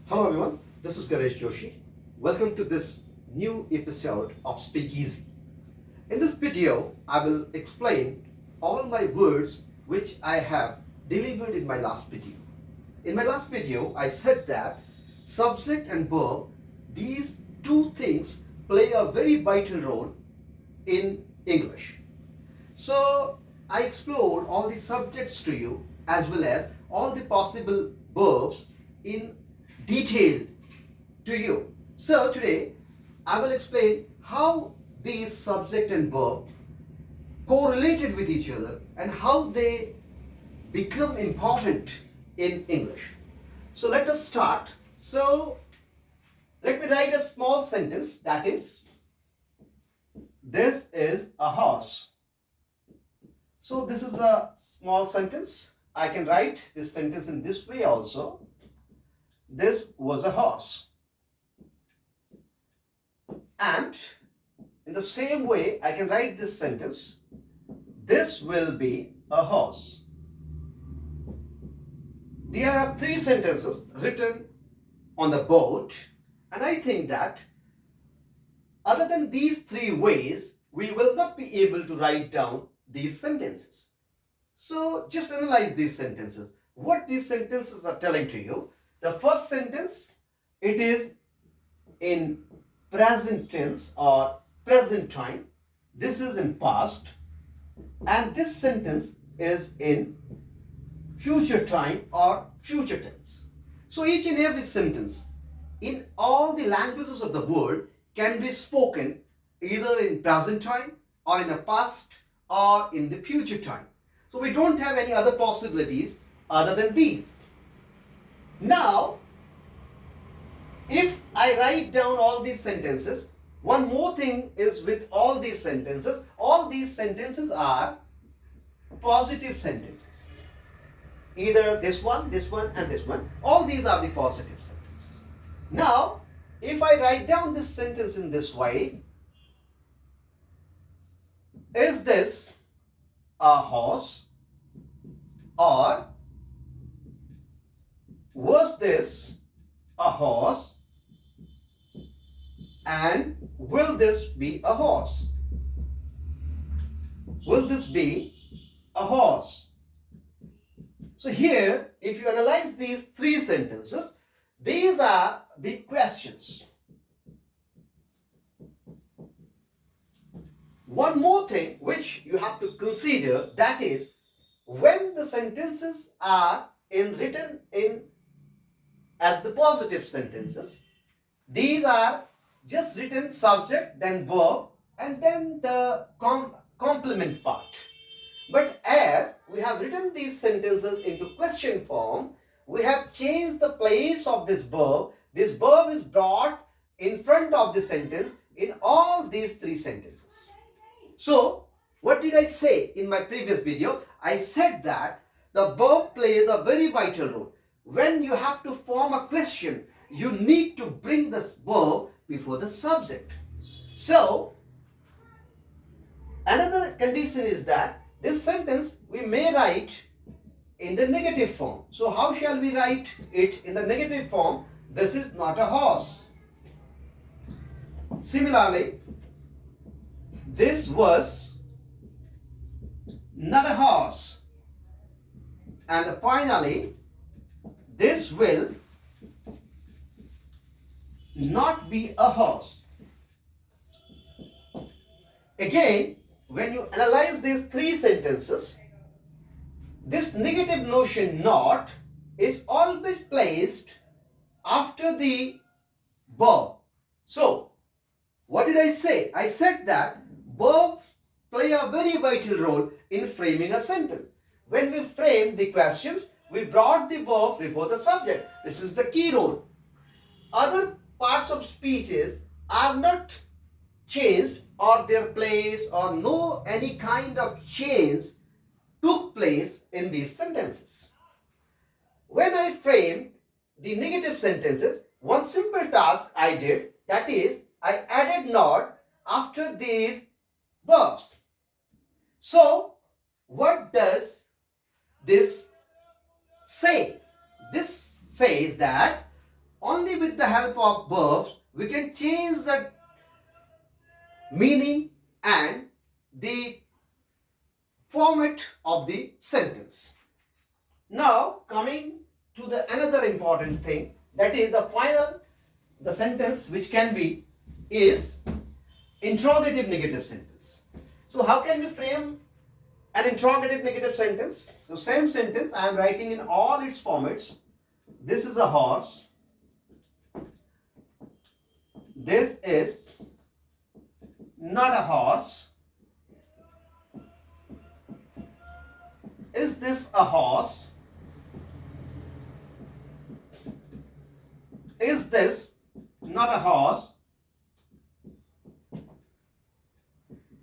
Hello everyone, this is Ganesh Joshi. Welcome to this new episode of Speakeasy. In this video, I will explain all my words which I have delivered in my last video. In my last video, I said that subject and verb, these two things play a very vital role in English. So I explored all the subjects to you as well as all the possible verbs in detail to you. So today I will explain how these subject and verb correlated with each other and how they become important in English. So let us start. So let me write a small sentence, that is, this is a horse. So this is a small sentence. I can write this sentence in this way also. This was a horse. And in the same way, I can write this sentence. This will be a horse. There are three sentences written on the board, and I think that other than these three ways, we will not be able to write down these sentences. So just analyze these sentences. What these sentences are telling to you. The first sentence, it is in present tense or present time. This is in past. And this sentence is in future time or future tense. So each and every sentence in all the languages of the world can be spoken either in present time or in the past or in the future time. So we don't have any other possibilities other than these. Now, if I write down all these sentences, one more thing is with all these sentences are positive sentences. Either this one, and this one. All these are the positive sentences. Now, if I write down this sentence in this way, is this a horse? Or was this a horse? And will this be a horse? Will this be a horse? So here, if you analyze these three sentences, these are the questions. One more thing which you have to consider, that is, when the sentences are written in as the positive sentences, these are just written subject, then verb, and then the complement part. But as we have written these sentences into question form, we have changed the place of this verb. This verb is brought in front of the sentence in all these three sentences. So, what did I say in my previous video? I said that the verb plays a very vital role. When you have to form a question, you need to bring this verb before the subject. So, another condition is that this sentence we may write in the negative form. So, how shall we write it in the negative form? This is not a horse. Similarly, this was not a horse. And finally, this will not be a horse. Again, when you analyze these three sentences, this negative notion not is always placed after the verb. So, what did I say? I said that verbs play a very vital role in framing a sentence. When we frame the questions, we brought the verb before the subject. This is the key role. Other parts of speeches are not changed, or their place or no any kind of change took place in these sentences. When I framed the negative sentences, one simple task I did, that is, I added not after these verbs. So, what does this say? This says that only with the help of verbs we can change the meaning and the format of the sentence. Now coming to the another important thing, that is the sentence which can be is interrogative negative sentence. So how can we frame an interrogative negative sentence? So same sentence I am writing in all its formats. This is a horse. This is not a horse. Is this a horse? Is this not a horse?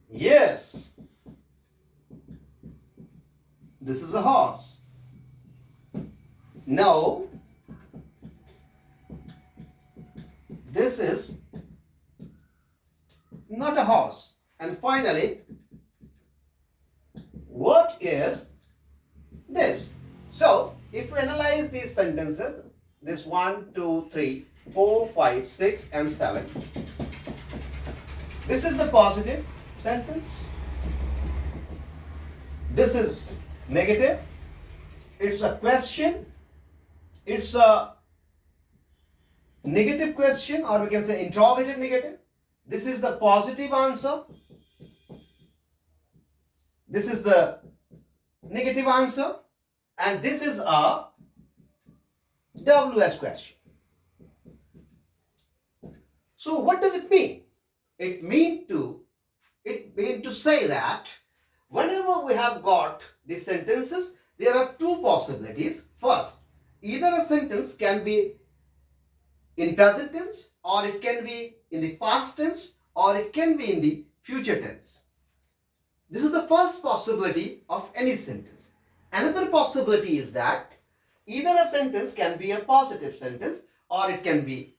Yes. This is a horse. No. This is not a horse. And finally, what is this? So, if we analyze these sentences, this 1, 2, 3, 4, 5, 6 and 7. This is the positive sentence. This is negative. It's a question. It's a negative question, or we can say interrogative negative. This is the positive answer. This is the negative answer. And this is a WS question. So what does it mean? It means to say that whenever we have got these sentences, there are two possibilities. First, either a sentence can be in present tense, or it can be in the past tense, or it can be in the future tense. This is the first possibility of any sentence. Another possibility is that either a sentence can be a positive sentence, or it can be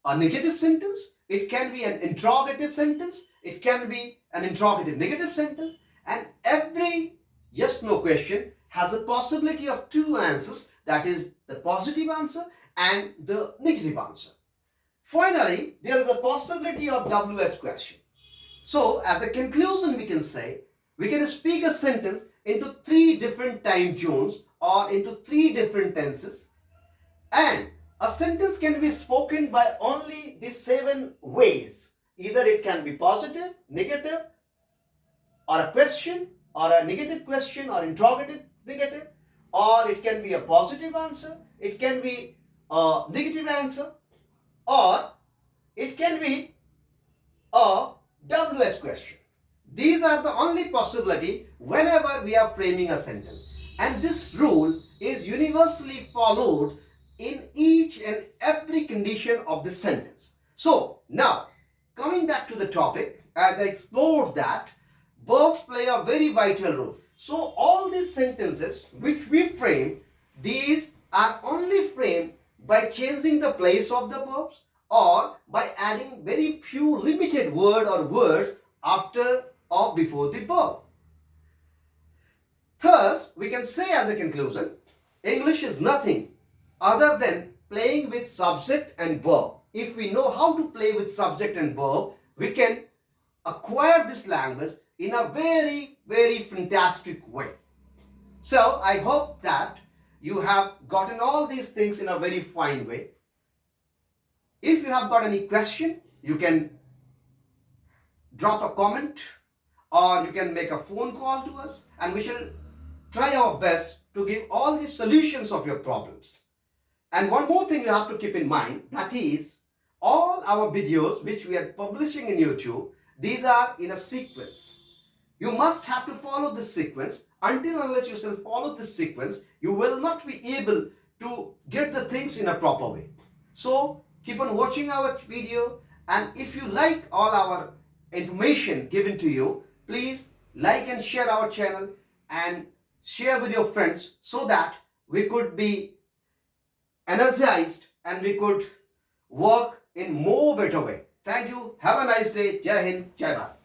a negative sentence. It can be an interrogative sentence. It can be an interrogative negative sentence. And every yes-no question has a possibility of two answers, that is the positive answer and the negative answer. Finally, there is a possibility of WH question. So, as a conclusion, we can say, we can speak a sentence into three different time zones or into three different tenses, and a sentence can be spoken by only these 7 ways. Either it can be positive, negative, or a question, or a negative question, or interrogative negative, or it can be a positive answer, it can be a negative answer, or it can be a WS question. These are the only possibility whenever we are framing a sentence. And this rule is universally followed in each and every condition of the sentence. So now, coming back to the topic, as I explored that, verbs play a very vital role. So all these sentences which we frame, these are only framed by changing the place of the verbs or by adding very few limited word or words after or before the verb. Thus, we can say as a conclusion, English is nothing other than playing with subject and verb. If we know how to play with subject and verb, we can acquire this language in a very, very fantastic way. So, I hope that you have gotten all these things in a very fine way. If you have got any question, you can drop a comment or you can make a phone call to us, and we shall try our best to give all the solutions of your problems. And one more thing you have to keep in mind, that is all our videos which we are publishing in YouTube, these are in a sequence. You must have to follow this sequence. Until unless you shall follow this sequence, you will not be able to get the things in a proper way. So keep on watching our video, and if you like all our information given to you, please like and share our channel and share with your friends so that we could be energized and we could work in more better way. Thank you. Have a nice day. Jai Hind. Jai Bharat.